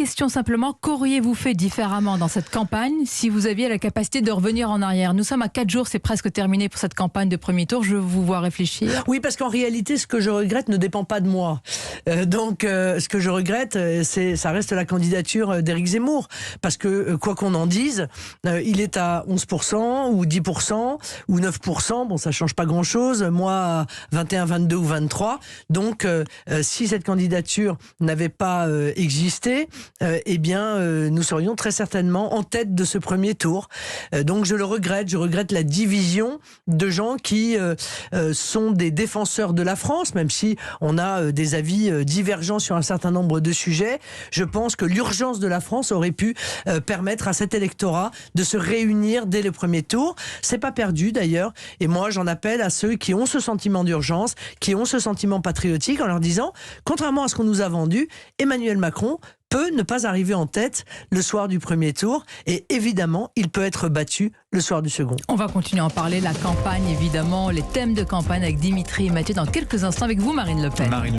Question simplement, qu'auriez-vous fait différemment dans cette campagne si vous aviez la capacité de revenir en arrière? Nous sommes à 4 jours, c'est presque terminé pour cette campagne de premier tour. Je vous vois réfléchir. Oui, parce qu'en réalité, ce que je regrette ne dépend pas de moi. Ce que je regrette, ça reste la candidature d'Éric Zemmour. Parce que, quoi qu'on en dise, il est à 11% ou 10% ou 9%. Bon, ça change pas grand-chose. Moi, à 21, 22 ou 23. Donc, si cette candidature n'avait pas existé, nous serions très certainement en tête de ce premier tour. Donc je le regrette, je regrette la division de gens qui sont des défenseurs de la France, même si on a des avis divergents sur un certain nombre de sujets. Je pense que l'urgence de la France aurait pu permettre à cet électorat de se réunir dès le premier tour. C'est pas perdu d'ailleurs, et moi j'en appelle à ceux qui ont ce sentiment d'urgence, qui ont ce sentiment patriotique, en leur disant, contrairement à ce qu'on nous a vendu, Emmanuel Macron peut ne pas arriver en tête le soir du premier tour, et évidemment, il peut être battu le soir du second. On va continuer à en parler, la campagne évidemment, les thèmes de campagne avec Dimitri et Mathieu dans quelques instants avec vous, Marine Le Pen.